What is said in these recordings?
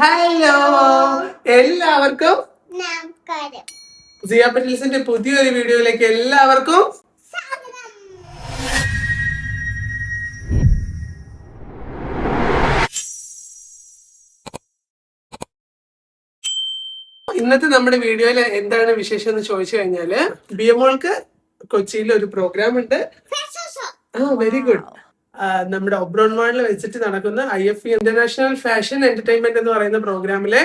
Hello, എല്ലാവർക്കും സിയ പറ്റൽസിന്റെ പുതിയൊരു വീഡിയോയിലേക്ക് എല്ലാവർക്കും ഇന്നത്തെ നമ്മുടെ വീഡിയോയിൽ എന്താണ് വിശേഷം എന്ന് ചോദിച്ചു കഴിഞ്ഞാല് ബിയമോൾക്ക് കൊച്ചിയിൽ ഒരു പ്രോഗ്രാം ഉണ്ട്. Very good. നമ്മുടെ ഒബ്രോൺ മാളിൽ വെച്ചിട്ട് നടക്കുന്ന IFE ഇന്റർനാഷണൽ ഫാഷൻ എന്റർടൈൻമെന്റ് എന്ന് പറയുന്ന പ്രോഗ്രാമിലെ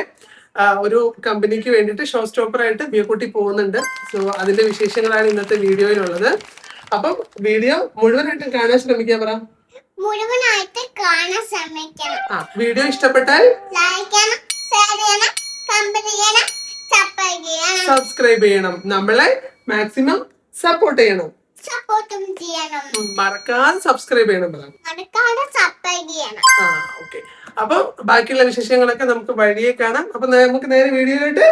ഒരു കമ്പനിക്ക് വേണ്ടിയിട്ട് ഷോ സ്റ്റോപ്പർ ആയിട്ട് ബിയക്കുട്ടി പോകുന്നുണ്ട്. സോ അതിന്റെ വിശേഷങ്ങളാണ് ഇന്നത്തെ വീഡിയോയിലുള്ളത്. അപ്പം വീഡിയോ മുഴുവനായിട്ടും കാണാൻ ശ്രമിക്കാൻ പറ. മുഴുവനായിട്ട് കാണാൻ ശ്രമിക്കണം. വീഡിയോ ഇഷ്ടപ്പെട്ടാൽ ലൈക്ക് ചെയ്യണം, ഷെയർ ചെയ്യണം, കമന്റ് ചെയ്യണം, സബ്സ്ക്രൈബ് ചെയ്യണം. നമ്മളെ മാക്സിമം സപ്പോർട്ട് ചെയ്യണം. സപ്പോർട്ടും ചെയ്യണം. മറക്കാതെ സബ്സ്ക്രൈബ് ചെയ്യണം. മറക്കാതെ സബ്സ്ക്രൈബ് ചെയ്യണം. ഓക്കെ. അപ്പൊ ബാക്കിയുള്ള വിശേഷങ്ങളൊക്കെ നമുക്ക് വഴിയെ കാണാം. അപ്പൊ നമുക്ക് നേരെ വീഡിയോയിലോട്ട്.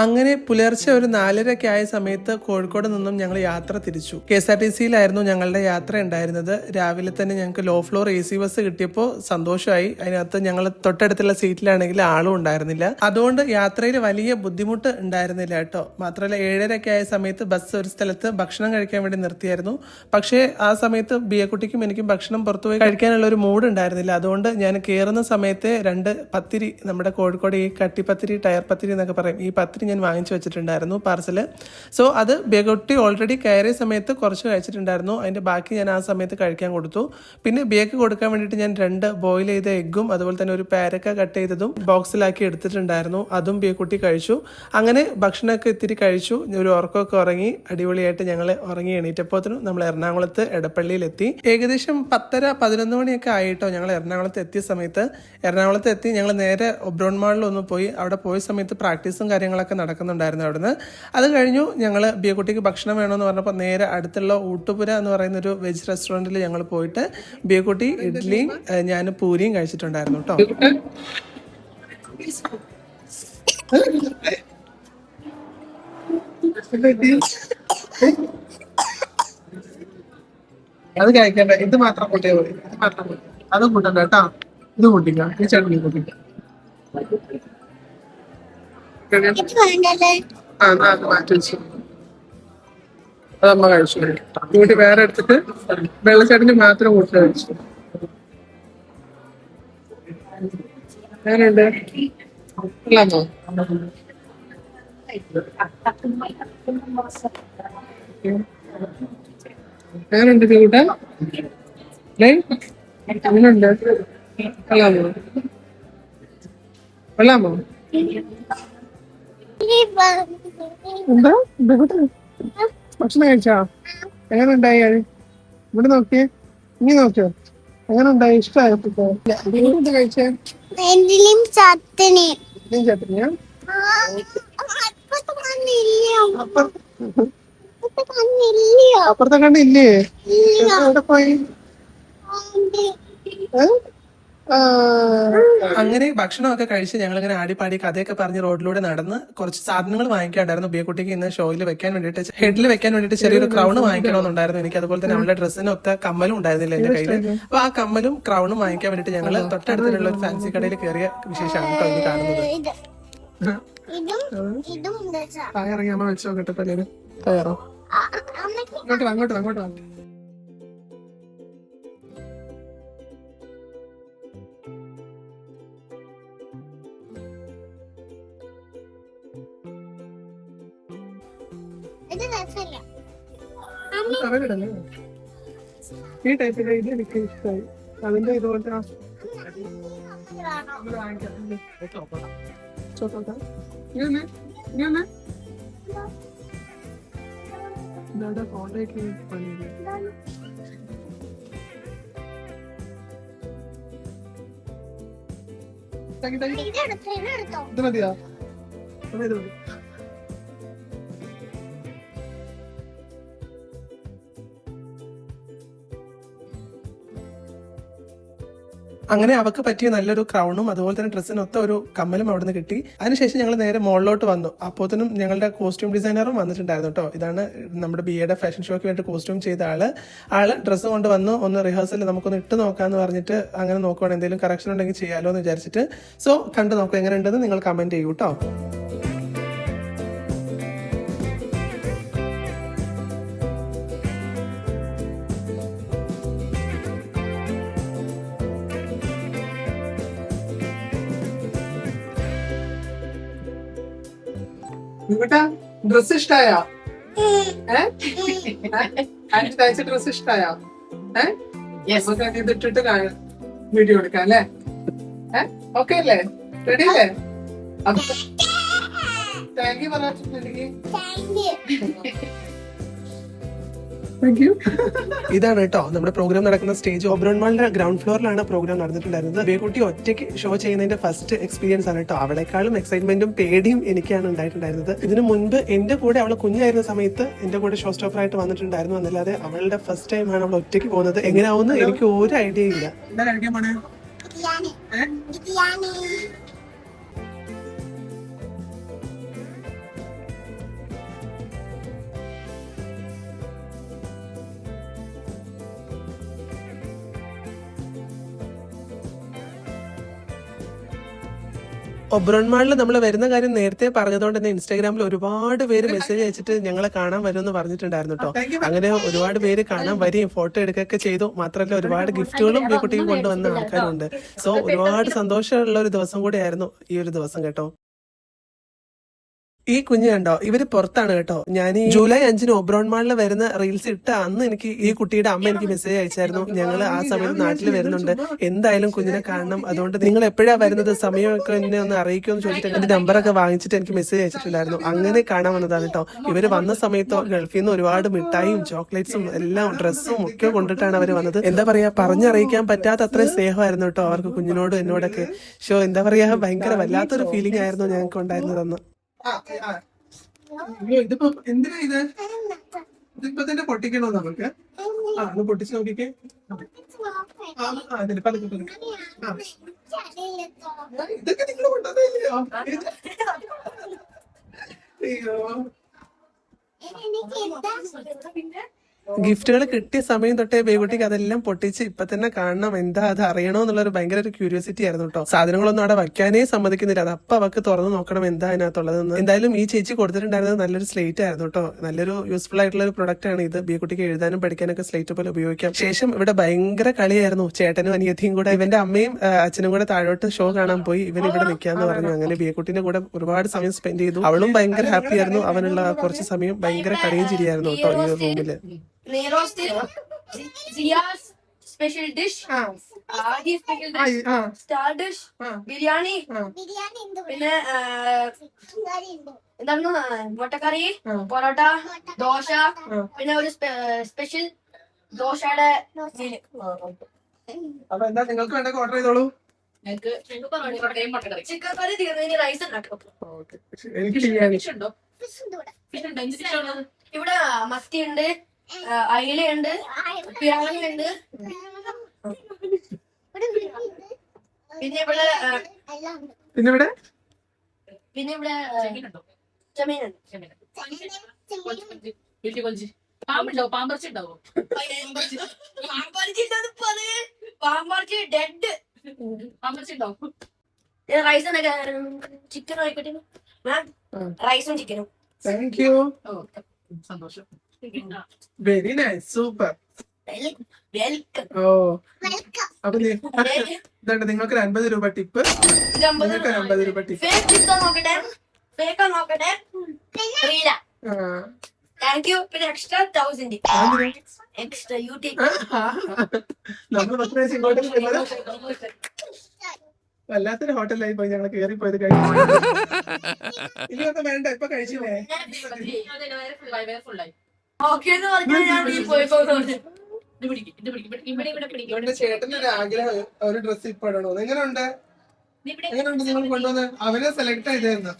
അങ്ങനെ പുലർച്ചെ ഒരു 4:30 ആയ സമയത്ത് കോഴിക്കോട് നിന്നും ഞങ്ങൾ യാത്ര തിരിച്ചു. KSRTCയിലായിരുന്നു ഞങ്ങളുടെ യാത്ര ഉണ്ടായിരുന്നത്. രാവിലെ തന്നെ ഞങ്ങൾക്ക് ലോ ഫ്ലോർ AC ബസ് കിട്ടിയപ്പോൾ സന്തോഷമായി. അതിനകത്ത് ഞങ്ങൾ തൊട്ടടുത്തുള്ള സീറ്റിലാണെങ്കിൽ ആളും ഉണ്ടായിരുന്നില്ല. അതുകൊണ്ട് യാത്രയിൽ വലിയ ബുദ്ധിമുട്ട് ഉണ്ടായിരുന്നില്ല കേട്ടോ. മാത്രമല്ല 7:30 ആയ സമയത്ത് ബസ് ഒരു സ്ഥലത്ത് ഭക്ഷണം കഴിക്കാൻ വേണ്ടി നിർത്തിയായിരുന്നു. പക്ഷേ ആ സമയത്ത് ബിയക്കുട്ടിക്കും എനിക്കും ഭക്ഷണം പുറത്തുപോയി കഴിക്കാനുള്ള ഒരു മൂഡ് ഉണ്ടായിരുന്നില്ല. അതുകൊണ്ട് ഞാൻ കയറുന്ന സമയത്ത് 2 പത്തിരി, നമ്മുടെ കോഴിക്കോട് ഈ കട്ടിപ്പത്തിരി, ടയർ പത്തിരി എന്നൊക്കെ പറയും, ഈ പത്തിരി ഞാൻ വാങ്ങിച്ചു വെച്ചിട്ടുണ്ടായിരുന്നു പാർസല്. സോ അത് ബിയക്കുട്ടി ഓൾറെഡി കയറിയ സമയത്ത് കുറച്ച് കഴിച്ചിട്ടുണ്ടായിരുന്നു. അതിന്റെ ബാക്കി ഞാൻ ആ സമയത്ത് കഴിക്കാൻ കൊടുത്തു. പിന്നെ ബിയക്ക് കൊടുക്കാൻ വേണ്ടിയിട്ട് ഞാൻ 2 ബോയിൽ ചെയ്ത എഗ്ഗും അതുപോലെ തന്നെ ഒരു പേരക്ക കട്ട് ചെയ്തതും ബോക്സിലാക്കി എടുത്തിട്ടുണ്ടായിരുന്നു. അതും ബിയക്കുട്ടി കഴിച്ചു. അങ്ങനെ ഭക്ഷണമൊക്കെ ഇത്തിരി കഴിച്ചു. ഒരു ഉറക്കമൊക്കെ ഉറങ്ങി അടിപൊളിയായിട്ട് ഞങ്ങൾ ഉറങ്ങി എണീറ്റപ്പോഴത്തേനും നമ്മൾ എറണാകുളത്ത് എടപ്പള്ളിയിലെത്തി. ഏകദേശം 10:30-11 മണിയൊക്കെ ആയിട്ടോ ഞങ്ങൾ എറണാകുളത്ത് എത്തിയ സമയത്ത്. എറണാകുളത്ത് എത്തി ഞങ്ങൾ നേരെ ഒബ്രോൺ മാളിൽ ഒന്ന് പോയി. അവിടെ പോയ സമയത്ത് പ്രാക്ടീസും കാര്യങ്ങളൊക്കെ നടക്കുന്നുണ്ടായിരുന്നു അവിടുന്ന്. അത് കഴിഞ്ഞു ഞങ്ങൾ ബിയക്കുട്ടിക്ക് ഭക്ഷണം വേണമെന്ന് പറഞ്ഞപ്പോൾ നേരെ അടുത്തുള്ള ഊട്ടുപുര എന്ന് പറയുന്ന ഒരു വെജ് റെസ്റ്റോറൻറ്റിൽ ഞങ്ങൾ പോയിട്ട് ബിയക്കുട്ടി ഇഡ്ഡലിയും ഞാൻ പൂരിയും കഴിച്ചിട്ടുണ്ടായിരുന്നു കേട്ടോ. അത് കഴിക്കണ്ട, ഇത് മാത്രം കൂട്ടിയാൽ മതി. ഇത് മാത്രം കൂട്ടി, അത് കൂട്ടണ്ട കേട്ടോ. ഇത് കൂട്ടിക്കാം, ഈ ചട്നി കൂട്ടിക്കാം. മാറ്റി വെച്ചു. അതമ്മ കഴിച്ചു. കൂട്ടി വേറെ എടുത്തിട്ട് വെള്ളച്ചട്ടിന് മാത്രം കൂട്ടി കഴിച്ചു. വേറെയുണ്ട് അല്ലാമോ? വേറെയുണ്ട് കൂട്ട അങ്ങനുണ്ട്. കൊള്ളാമോ? കൊള്ളാമോ? എന്താ ഭക്ഷണം കഴിച്ചാ? എങ്ങനെ ഉണ്ടായി? ഇവിടെ നോക്കിയേ, ഇനി നോക്കിയോ, എങ്ങനെ ഉണ്ടായി? ഇഷ്ടമായോ? കഴിച്ചേ ചട്നിയാ? അപ്പുറത്തെ കണ്ണില്ലേ? എവിടെ പോയി? അങ്ങനെ ഭക്ഷണമൊക്കെ കഴിച്ച് ഞങ്ങളിങ്ങനെ ആടിപ്പാടി കഥയൊക്കെ പറഞ്ഞ് റോഡിലൂടെ നടന്ന് കുറച്ച് സാധനങ്ങൾ വാങ്ങിക്കാണ്ടായിരുന്നു. ബിയക്കുട്ടിക്ക് ഇന്ന് ഷോയിൽ വെക്കാൻ വേണ്ടിയിട്ട്, ഹെഡിൽ വെക്കാൻ വേണ്ടിയിട്ട് ചെറിയൊരു ക്രൗൺ വാങ്ങിക്കണമെന്നുണ്ടായിരുന്നു എനിക്ക്. അതുപോലെ തന്നെ അവളുടെ ഡ്രസ്സിനൊത്ത കമ്മലും ഉണ്ടായിരുന്നില്ല എന്റെ കയ്യിൽ. അപ്പൊ ആ കമ്മലും ക്രൗണും വാങ്ങിക്കാൻ വേണ്ടിയിട്ട് ഞങ്ങൾ തൊട്ടടുത്തുള്ള ഒരു ഫാൻസി കടയിൽ കയറിയ വിശേഷമാണ് കേട്ടോ ഇനി കാണുന്നത്. തയ്യാറങ്ങി വെച്ചോ കേട്ടോ തലേന്ന്. തയ്യാറോ? അങ്ങോട്ട് വാ. ഈ ടൈപ്പിലെ ഇത് എനിക്ക് ഇഷ്ടമായി. അതിന്റെ ഇതുപോലത്തെ ഫോട്ടോയ്ക്ക് പണിയില്ല. ഇത് മതിയാ? ഇത് മതി. അങ്ങനെ അവക്ക് പറ്റിയ നല്ലൊരു ക്രൗണും അതുപോലെ തന്നെ ഡ്രസ്സിനൊത്ത ഒരു കമ്മലും അവിടെ നിന്ന് കിട്ടി. അതിനുശേഷം ഞങ്ങൾ നേരെ മുകളിലോട്ട് വന്നു. അപ്പോഴത്തേനും ഞങ്ങളുടെ കോസ്റ്റ്യൂം ഡിസൈനറും വന്നിട്ടുണ്ടായിരുന്നു കേട്ടോ. ഇതാണ് നമ്മുടെ BAയുടെ ഫാഷൻ ഷോയ്ക്ക് വേണ്ടി കോസ്റ്റ്യൂം ചെയ്ത ആള് ഡ്രസ്സ് കൊണ്ട് വന്നു. ഒന്ന് റിഹേഴ്സൽ നമുക്കൊന്ന് ഇട്ട് നോക്കാന്ന് പറഞ്ഞിട്ട് അങ്ങനെ നോക്കുവാണ്, എന്തെങ്കിലും കറക്ഷൻ ഉണ്ടെങ്കിൽ ചെയ്യാലോ എന്ന് വിചാരിച്ചിട്ട്. സോ കണ്ടു നോക്കുക എങ്ങനെ ഉണ്ടെന്ന് നിങ്ങൾ കമന്റ് ചെയ്യൂ കേട്ടോ. ഡ്രസ് ഇഷ്ടായോ? ആന്റി തയ്ച്ച ഡ്രസ് ഇഷ്ടായോ? നമുക്ക് ഇത് ഇട്ടിട്ട് വീഡിയോ എടുക്കാം അല്ലേ? ഓക്കെ അല്ലേ? റെഡി അല്ലേ? അപ്പൊ താങ്ക് യു പറഞ്ഞിട്ടുണ്ടെങ്കിൽ ഇതാണ് കേട്ടോ നമ്മുടെ പ്രോഗ്രാം നടക്കുന്ന സ്റ്റേജ്. ഓബ്രോൺ മാളിന്റെ ഗ്രൗണ്ട് ഫ്ലോറിലാണ് പ്രോഗ്രാം നടന്നിട്ടുണ്ടായിരുന്നത്. ബേക്കുട്ടി ഒറ്റയ്ക്ക് ഷോ ചെയ്യുന്നതിന്റെ ഫസ്റ്റ് എക്സ്പീരിയൻസ് ആണ് കേട്ടോ. അവളെക്കാളും എക്സൈറ്റ്മെന്റും പേടിയും എനിക്കാണ് ഉണ്ടായിട്ടുണ്ടായിരുന്നത്. ഇതിനു മുൻപ് എന്റെ കൂടെ അവൾ കുഞ്ഞായിരുന്ന സമയത്ത് എന്റെ കൂടെ ഷോ സ്റ്റോപ്പർ ആയിട്ട് വന്നിട്ടുണ്ടായിരുന്നു. എന്നല്ലാതെ അവളുടെ ഫസ്റ്റ് ടൈം ആണ് അവൾ ഒറ്റയ്ക്ക് പോകുന്നത്. എങ്ങനെയാവുന്നു എനിക്ക് ഒരു ഐഡിയ ഇല്ല. ഒബ്രോൺ മാളിൽ നമ്മൾ വരുന്ന കാര്യം നേരത്തെ പറഞ്ഞതുകൊണ്ട് തന്നെ ഇൻസ്റ്റാഗ്രാമിൽ ഒരുപാട് പേര് മെസ്സേജ് അയച്ചിട്ട് ഞങ്ങളെ കാണാൻ വരുമെന്ന് പറഞ്ഞിട്ടുണ്ടായിരുന്നു കേട്ടോ. അങ്ങനെ ഒരുപാട് പേര് കാണാൻ വരികയും ഫോട്ടോ എടുക്കുകയൊക്കെ ചെയ്തു. മാത്രമല്ല ഒരുപാട് ഗിഫ്റ്റുകളും ഈ കുട്ടിക്ക് കൊണ്ടുവന്ന ആൾക്കാരുണ്ട്. സോ ഒരുപാട് സന്തോഷമുള്ള ഒരു ദിവസം കൂടിയായിരുന്നു ഈ ഒരു ദിവസം കേട്ടോ. ഈ കുഞ്ഞ് കണ്ടോ, ഇവര് പുറത്താണ് കേട്ടോ. ഞാൻ ഈ ജൂലൈ 5-ന് ഒബ്രോൺ മാളിൽ വരുന്ന റീൽസ് ഇട്ട അന്ന് എനിക്ക് ഈ കുട്ടിയുടെ അമ്മ എനിക്ക് മെസ്സേജ് അയച്ചായിരുന്നു. ഞങ്ങൾ ആ സമയത്ത് നാട്ടിൽ വരുന്നുണ്ട്, എന്തായാലും കുഞ്ഞിനെ കാണണം, അതുകൊണ്ട് നിങ്ങൾ എപ്പോഴാ വരുന്നത്, സമയമൊക്കെ എന്നെ ഒന്ന് അറിയിക്കുമെന്ന് ചോദിച്ചിട്ട് എന്റെ നമ്പറൊക്കെ വാങ്ങിച്ചിട്ട് എനിക്ക് മെസ്സേജ് അയച്ചിട്ടുണ്ടായിരുന്നു. അങ്ങനെ കാണാൻ വന്നതാണ് കേട്ടോ. ഇവര് വന്ന സമയത്തോ ഗൾഫിൽ നിന്ന് ഒരുപാട് മിഠായും ചോക്ലേറ്റ്സും എല്ലാം ഡ്രസ്സും ഒക്കെ കൊണ്ടിട്ടാണ് അവർ വന്നത്. എന്താ പറയാ, പറഞ്ഞറിയിക്കാൻ പറ്റാത്ത അത്രയും സ്നേഹമായിരുന്നു കേട്ടോ അവർക്ക് കുഞ്ഞിനോടും എന്നോടൊക്കെ. ഷോ എന്താ പറയാ, ഭയങ്കര വല്ലാത്തൊരു ഫീലിംഗ് ആയിരുന്നു ഞങ്ങൾക്ക് ഉണ്ടായിരുന്നതെന്ന്. ഇതിപ്പോ എന്തിനാ ഇതിപ്പോ തന്നെ പൊട്ടിക്കണോ നമുക്ക്? ഒന്ന് പൊട്ടിച്ച് നോക്കിക്കേ. ഇതൊക്കെ നിങ്ങൾ കൊണ്ടുവന്നോ? അയ്യോ, ഗിഫ്റ്റുകൾ കിട്ടിയ സമയം തൊട്ടേ ബേബുട്ടിക്ക് അതെല്ലാം പൊട്ടിച്ച് ഇപ്പൊ തന്നെ കാണണം, എന്താ അത് അറിയണോ എന്നുള്ള ഭയങ്കര ഒരു ക്യൂരിയോസിറ്റി ആയിരുന്നു കേട്ടോ. സാധനങ്ങളൊന്നും അവിടെ വയ്ക്കാനേ സമ്മതിക്കുന്നില്ല. അത് അപ്പൊ അവക്ക് തുറന്ന് നോക്കണം എന്താ അതിനകത്തുള്ളതെന്ന്. എന്തായാലും ഈ ചേച്ചി കൊടുത്തിട്ടുണ്ടായിരുന്നത് നല്ലൊരു സ്ലേറ്റ് ആയിരുന്നു കേട്ടോ. നല്ലൊരു യൂസ്ഫുൾ ആയിട്ടുള്ള ഒരു പ്രൊഡക്റ്റ് ആണ് ഇത്. ബേബുട്ടിക്ക് എഴുതാനും പഠിക്കാനൊക്കെ സ്ലേറ്റ് പോലെ ഉപയോഗിക്കാം. ശേഷം ഇവിടെ ഭയങ്കര കളിയായിരുന്നു. ചേട്ടനും അനിയത്തിയും കൂടെ, ഇവന്റെ അമ്മയും അച്ഛനും കൂടെ താഴോട്ട് ഷോ കാണാൻ പോയി. ഇവൻ ഇവിടെ നിൽക്കാന്ന് പറഞ്ഞു. അങ്ങനെ ബേബുട്ടിന്റെ കൂടെ ഒരുപാട് സമയം സ്പെൻഡ് ചെയ്തു. അവളും ഭയങ്കര ഹാപ്പി ആയിരുന്നു. അവനുള്ള കുറച്ച് സമയം ഭയങ്കര കളിയും ചിരിയായിരുന്നു കേട്ടോ ഈ റൂമില്. Ziya's special dish, Adi special dish, star dish, biryani, പിന്നെ എന്താണ് മുട്ടക്കറി, പൊറോട്ട, ദോശ, പിന്നെ ഒരു സ്പെഷ്യൽ ദോശയുടെ അപ്പൊ എന്താ നിങ്ങൾക്ക് വേണ്ട ഓർഡർ ചെയ്തോളൂ. ചിക്കൻ കറി തീർന്നു, റൈസ് ഉണ്ടാക്കും. ഇവിടെ മത്തിയുണ്ട്, അയിലയുണ്ട്, പിരാനുണ്ട്, പിന്നെ ഇവിടെ ചെമ്മീനുണ്ട്. പാമ്പർച്ചി ഉണ്ടാവോ? പാമ്പർച്ചി ഡെഡ്. പാമ്പർച്ചി ഉണ്ടാവും. റൈസ് ചിക്കൻ ആയിക്കോട്ടെ മാം, റൈസും ചിക്കനും. താങ്ക് യു, സന്തോഷം. Very nice, super. വെൽക്കം. ഓ, അപ്പൊ ഇതുണ്ട് നിങ്ങൾക്ക് 50 രൂപ ടിപ്പ്, നിങ്ങൾക്ക് 50 രൂപ ടിപ്പ്. ഫേക്ക് നോക്കട്ടെ. Thank you. പിന്നെ എക്സ്ട്രാ 1000 എക്സ്ട്രാ യൂട്യൂബ്. നമ്മൾ പത്ത് ഇങ്ങോട്ട് വല്ലാത്തൊരു ഹോട്ടലായി പോയി ഞങ്ങൾ കേറി പോയത്. കഴിച്ചു ഇനിയൊക്കെ വേണ്ട, ഇപ്പൊ കഴിച്ചില്ലേ? ഇവന്റെ ചേട്ടന്റെ ഒരു ആഗ്രഹം, ഒരു ഡ്രസ് ഇപ്പൊ ഇടണോ. എങ്ങനെയുണ്ട് നിങ്ങൾ കൊണ്ടുവന്ന്? അവനെ സെലക്ട് ചെയ്തായിരുന്നു.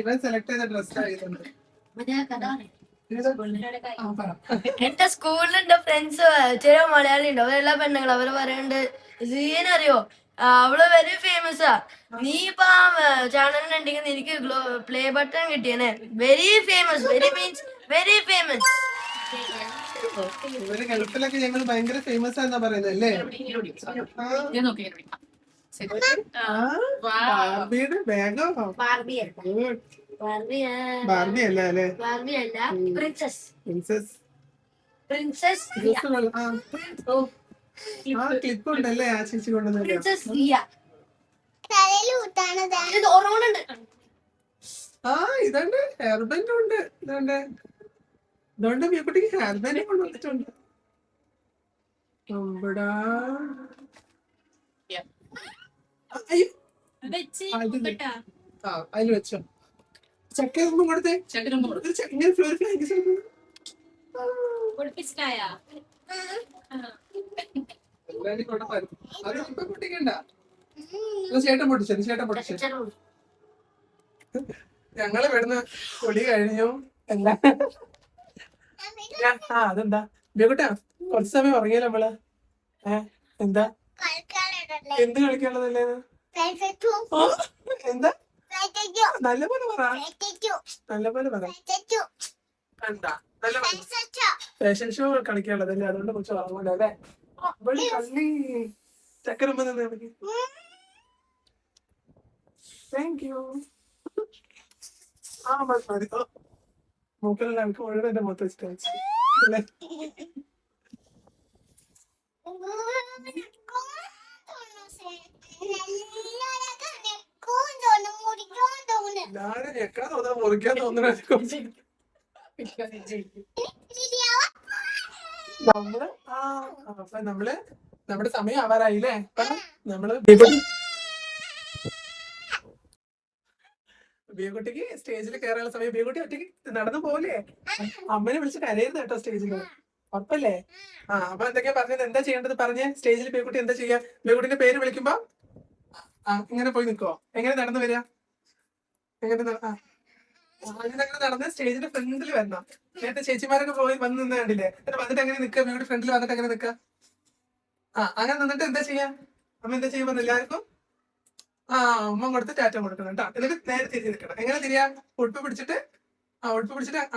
ഇവൻ സെലക്ട് ചെയ്ത ഡ്രസ് ആയിരുന്നു. എന്റെ സ്കൂളിൽ എന്റെ ഫ്രണ്ട്സ് ചെറിയ മലയാളി ഉണ്ട്. അവരെല്ലാ പെണ്ണുങ്ങളും അവര് പറയുന്നുണ്ട് അറിയോ അവള് വെരി ഫേമസാ. നീ ഇപ്പൊ ചാനലിനുണ്ടെങ്കിൽ എനിക്ക് പ്ലേ ബട്ടൺ കിട്ടിയനെ. Very famous, very means very famous. ഇവര് ഗൾഫിലൊക്കെ ഞങ്ങൾ ഭയങ്കര ഫേമസ് ആണെന്നാ പറയുന്നത് അല്ലേ? ഞാൻ നോക്കി ബാർബിയുടെ ബാഗോ? ബാർബി ബാർബി അല്ല അല്ലേ? ബാർബി അല്ല, പ്രിൻസസ്. പ്രിൻസസ് പ്രിൻസസ് ക്ലിപ്പ് ഉണ്ടല്ലേ ആ ചേച്ചി കൊണ്ടുവന്നില്ല? പ്രിൻസസ് റിയ. തലയിൽ ഊത്താണ് ഇത് ഓർമ്മണ്ട്. ആ ഇതുണ്ട്, ഹെയർ ബാൻഡ് ഉണ്ട്. ഇതുണ്ട്, ഇതുകൊണ്ട് കുട്ടിക്ക് ഹെയർ ബാൻഡ് കൊണ്ടുവന്നിട്ടുണ്ട്. അതിൽ വെച്ചോ. ചക്ക കൊടുത്തേ. ഇങ്ങനെ ഫ്ലോർ അത് ഇപ്പൊ പൊട്ടിക്കണ്ട. ചേട്ടൻ പൊട്ടിച്ചു, ചേട്ടൻ പൊട്ടിച്ചു. ഞങ്ങള് ഇവിടുന്ന് പൊടി കഴിഞ്ഞു. എന്താ അതെന്താ ബേക്കുട്ടാ കുറച്ച് സമയം ഉറങ്ങിയല്ലോ നമ്മള്? എന്താ എന്ത് കളിക്കാനുള്ളതല്ലേ? എന്താ നല്ലപോലെ പറ, നല്ലപോലെ പറ. എന്താ നല്ല ഫാഷൻ ഷോ കളിക്കാനുള്ളതല്ലേ? അതുകൊണ്ട് കുറച്ച് ഉറങ്ങുമല്ലോ അല്ലേ? കള്ളി ചക്കരമ്പ നിന്ന് താങ്ക് യു. ആ മതി. മൂക്കലെല്ലാം എനിക്ക് മുഴുവൻ എന്റെ മുഖത്ത് വെച്ചിട്ട് അല്ലേ? ഞാന് ഞെക്കാൻ തോന്നാ മുറിക്കാൻ തോന്നുന്ന നമ്മള് അപ്പൊ നമ്മുടെ സമയം ആവാറായില്ലേ? നമ്മള് ബിയക്കുട്ടിക്ക് സ്റ്റേജിൽ കയറാനുള്ള സമയം. ബിയക്കുട്ടി ഒറ്റയ്ക്ക് നടന്നു പോലെ അമ്മനെ വിളിച്ച് കരയരുത് കേട്ടോ സ്റ്റേജില്, ഉറപ്പല്ലേ? അപ്പൊ എന്തൊക്കെയാ പറഞ്ഞത്? എന്താ ചെയ്യേണ്ടത് പറഞ്ഞേ? സ്റ്റേജിൽ ബിയക്കുട്ടി എന്താ ചെയ്യാ? ബിയക്കുട്ടിന്റെ പേര് വിളിക്കുമ്പോ ഇങ്ങനെ പോയി നിൽക്കോ? എങ്ങനെ നടന്നു വരിക? എങ്ങനെ അങ്ങനെ നടന്ന് സ്റ്റേജിന്റെ ഫ്രണ്ടിൽ വരണം. നേരത്തെ ചേച്ചിമാരൊക്കെ പോയി വന്ന് നിന്ന് കണ്ടില്ലേ? എന്നിട്ട് വന്നിട്ട് എങ്ങനെ നിൽക്കുക? ബിയക്കുട്ടി ഫ്രണ്ടിൽ വന്നിട്ട് എങ്ങനെ നിൽക്കുക? അങ്ങനെ നിന്നിട്ട് എന്താ ചെയ്യാ? അമ്മ എന്താ ചെയ്യാൻ പറഞ്ഞു എല്ലാവർക്കും? ഉമ്മ കൊടുത്ത് ടാറ്റ കൊടുക്കണം കേട്ടോ. എന്നിട്ട് നേരെ തിരിഞ്ഞ് നിൽക്കണം. എങ്ങനെ തിരിയാ? ഉടുപ്പ് പിടിച്ചിട്ട്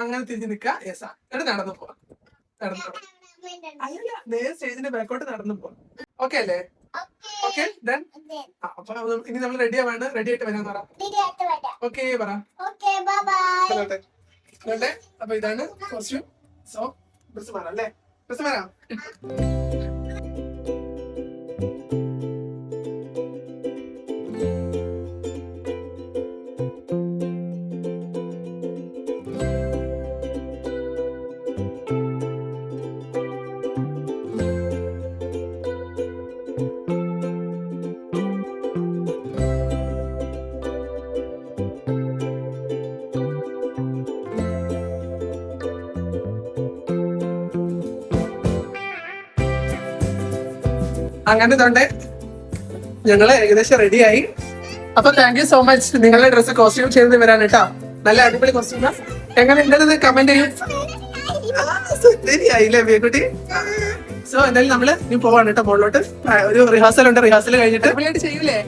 അങ്ങനെ തിരിഞ്ഞ് നിൽക്കുക. യെസാ. എന്നിട്ട് നടന്നു പോവാം. അല്ല, നേരെ സ്റ്റേജിന്റെ ബാക്കോട്ട് നടന്നു പോവാം. ഓക്കെ അല്ലേ? Okay done. അപ്പൊ ഇനി നമ്മൾ റെഡി ആവാണ്. റെഡി ആയിട്ട് വരാൻ പറ. ഓക്കെ പറ. അപ്പൊ ഇതാണ് കോസ്റ്റ്യൂം. സോ ഡ്രസ് മാറാം അല്ലേ? ഡ്രസ് മാറാം. അങ്ങനെ തൊണ്ടേ ഞങ്ങള് ഏകദേശം റെഡിയായി. അപ്പൊ താങ്ക് യു സോ മച്ച്. നിങ്ങളുടെ ഡ്രസ്സ് കോസ്റ്റ്യൂം ചെയ്ത് വരാൻ കേട്ടോ. നല്ല അടിപൊളി കോസ്റ്റ്യൂം. എങ്ങനെ ഉണ്ടെന്ന് കമന്റ് ചെയ്യും. ശരിയായില്ലേ ബേക്കുട്ടി? സോ എന്തായാലും നമ്മള് ഇനി പോവാണ് കേട്ടോ മുകളിലോട്ട്. ഒരു റിഹേഴ്സൽ ഉണ്ട്. റിഹേഴ്സൽ കഴിഞ്ഞിട്ട് അടിപൊളിയായിട്ട് ചെയ്യൂലേ?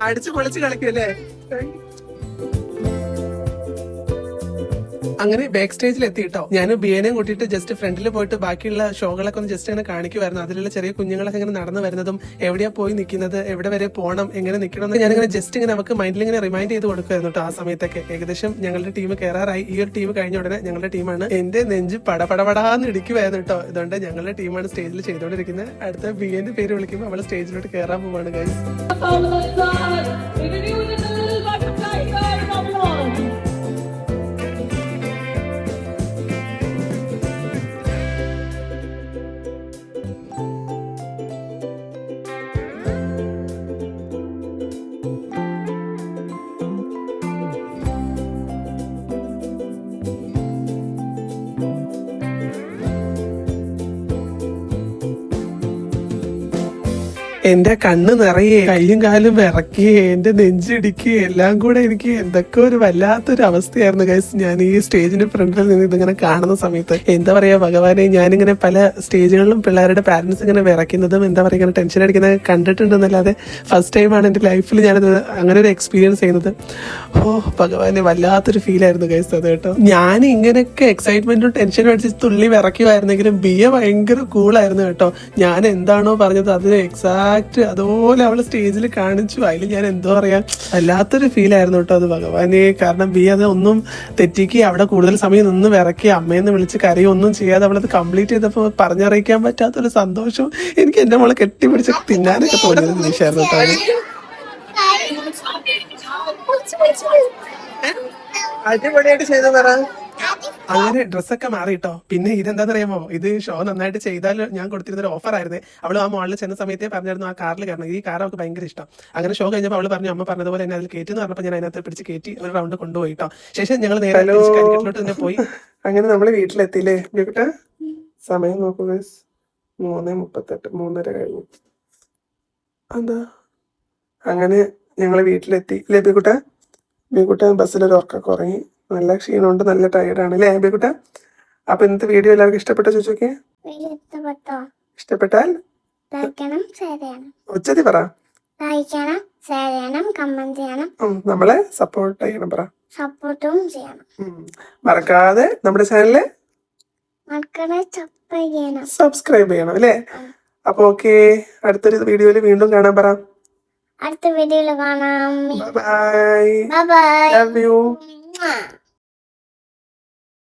അടിച്ചു പൊളിച്ച് കളിക്കൂല്ലേ? അങ്ങനെ ബാക്ക് സ്റ്റേജിൽ എത്തി കേട്ടോ. ഞാൻ ബിയനെയും കൂട്ടിയിട്ട് ജസ്റ്റ് ഫ്രണ്ടിൽ പോയിട്ട് ബാക്കിയുള്ള ഷോകളൊക്കെ ഒന്ന് ജസ്റ്റ് അങ്ങനെ കാണിക്കുമായിരുന്നു. അതിലുള്ള ചെറിയ കുഞ്ഞുങ്ങളൊക്കെ ഇങ്ങനെ നടന്നു വരുന്നതും എവിടെയാ പോയി നിൽക്കുന്നത്, എവിടെ വരെ പോകണം, എങ്ങനെ നിൽക്കണം എന്ന് ഞാനിങ്ങനെ ജസ്റ്റ് ഇങ്ങനെ നമുക്ക് മൈൻഡിൽ ഇങ്ങനെ റിമൈൻഡ് ചെയ്ത് കൊടുക്കുമായിരുന്നു കേട്ടോ. ആ സമയത്തൊക്കെ ഏകദേശം ഞങ്ങളുടെ ടീം കയറാറായി. ഈ ഒരു ടീം കഴിഞ്ഞ ഉടനെ ഞങ്ങളുടെ ടീമാണ്. എന്റെ നെഞ്ച് പടപടപടാന്ന് ഇടിക്കുമായിരുന്നു കേട്ടോ. ഇതുകൊണ്ട് ഞങ്ങളുടെ ടീമാണ് സ്റ്റേജിൽ ചെയ്തുകൊണ്ടിരിക്കുന്നത്. അടുത്ത ബിയന്റെ പേര് വിളിക്കുമ്പോൾ അവള് സ്റ്റേജിലോട്ട് കയറാൻ പോവാണ് ഗൈസ്. എന്റെ കണ്ണ് നിറയെ, കൈയും കാലും വിറക്കുകയെ, എന്റെ നെഞ്ചിടിക്കുകയും എല്ലാം കൂടെ എനിക്ക് എന്തൊക്കെ ഒരു വല്ലാത്തൊരു അവസ്ഥയായിരുന്നു ഗൈസ്. ഞാൻ ഈ സ്റ്റേജിന്റെ ഫ്രണ്ടിൽ നിന്ന് ഇതിങ്ങനെ കാണുന്ന സമയത്ത് എന്താ പറയാ ഭഗവാനെ, ഞാനിങ്ങനെ പല സ്റ്റേജുകളിലും പിള്ളേരുടെ പാരന്റ്സ് ഇങ്ങനെ വിറയ്ക്കുന്നതും എന്താ പറയുക ഇങ്ങനെ ടെൻഷൻ അടിക്കുന്നത് കണ്ടിട്ടുണ്ടെന്നല്ലാതെ ഫസ്റ്റ് ടൈമാണ് എൻ്റെ ലൈഫിൽ ഞാനത് അങ്ങനെ ഒരു എക്സ്പീരിയൻസ് ചെയ്യുന്നത്. ഓ ഭഗവാനെ, വല്ലാത്തൊരു ഫീൽ ആയിരുന്നു ഗൈസ് അത് കേട്ടോ. ഞാൻ ഇങ്ങനെയൊക്കെ എക്സൈറ്റ്മെന്റും ടെൻഷനും അടിച്ച് തുള്ളി വിറയ്ക്കുമായിരുന്നെങ്കിലും ബിയ ഭയങ്കര കൂളായിരുന്നു കേട്ടോ. ഞാൻ എന്താണോ പറഞ്ഞത് അത് എക്സാക്ട് അതുപോലെ അവള് സ്റ്റേജിൽ കാണിച്ചു. അതിൽ ഞാൻ എന്തോ പറയാ, വല്ലാത്തൊരു ഫീൽ ആയിരുന്നു കേട്ടോ അത് ഭഗവാനെ. കാരണം ബി അത് ഒന്നും തെറ്റിക്ക് അവിടെ കൂടുതൽ സമയം നിന്ന് വിറക്കി അമ്മയെന്ന് വിളിച്ച് കരയും ഒന്നും ചെയ്യാതെ അവളത് കംപ്ലീറ്റ് ചെയ്തപ്പോൾ പറഞ്ഞറിയിക്കാൻ പറ്റാത്തൊരു സന്തോഷം എനിക്ക് എന്റെ മോളെ കെട്ടിപ്പിടിച്ച് തിന്നാനൊക്കെ തോന്നിയൊരു നിമിഷമായിരുന്നു കേട്ടോ അത്. അടിപൊളിയായിട്ട് ചെയ്തു പറ. അങ്ങനെ ഡ്രസ്സൊക്കെ മാറി കേട്ടോ. പിന്നെ ഇതെന്താന്ന് അറിയാമോ, ഇത് ഷോ നന്നായിട്ട് ചെയ്താൽ ഞാൻ കൊടുത്തിരുന്ന ഒരു ഓഫർ ആയിരുന്നു. അവള് ആ മോളിൽ ചെന്ന സമയത്തേ പറഞ്ഞായിരുന്നു ആ കാറിൽ കയറണം. ഈ കാർ അവൾക്ക് ഭയങ്കര ഇഷ്ടം. അങ്ങനെ ഷോ കഴിഞ്ഞപ്പോൾ അവള് പറഞ്ഞു അമ്മ പറഞ്ഞതുപോലെ എന്നെ അതിൽ കയറ്റി എന്ന് പറഞ്ഞപ്പോൾ ഞാൻ അതിനകത്ത് പിടിച്ച് കയറ്റി ഒരു റൗണ്ട് കൊണ്ടുപോയി കേട്ടോ. ശേഷം ഞങ്ങൾ നേരെ കരിക്കട്ടിലോട്ട് തന്നെ പോയി. അങ്ങനെ നമ്മള് വീട്ടിലെത്തിയില്ലേ ബിക്കുട്ട? സമയം നോക്കൂ 3:38, 3:30 കഴിഞ്ഞു. എന്താ അങ്ങനെ ഞങ്ങള് വീട്ടിലെത്തി അല്ലേ ബിക്കുട്ട? ബിക്കുട്ട ബസ്സിലൊരു ഉറക്കം ഉറങ്ങി. നല്ല ക്ഷീണമുണ്ട്, നല്ല ടയർഡാണ് അല്ലേ ബിക്കുട്ട? അപ്പൊ ഇന്നത്തെ വീഡിയോ എല്ലാവർക്കും ഇഷ്ടപ്പെട്ടോ ചോദിച്ചോക്കെ? ഇഷ്ടപ്പെട്ടാൽ ഉച്ചതി പറ. ലൈക്കണം, ഷെയർ ചെയ്യണം, കമന്റ് ചെയ്യണം, നമ്മളെ സപ്പോർട്ട് ചെയ്യണം പറ. സപ്പോർട്ടും ചെയ്യണം. മറക്കാതെ നമ്മുടെ ചാനലില് സബ്സ്ക്രൈബ് ചെയ്യണം അല്ലേ? അപ്പൊ ഓക്കെ, അടുത്തൊരു വീഡിയോയില് വീണ്ടും കാണാൻ പറ. അടുത്ത വീഡിയോയിൽ കാണാം. Bye bye. Bye bye. Love you.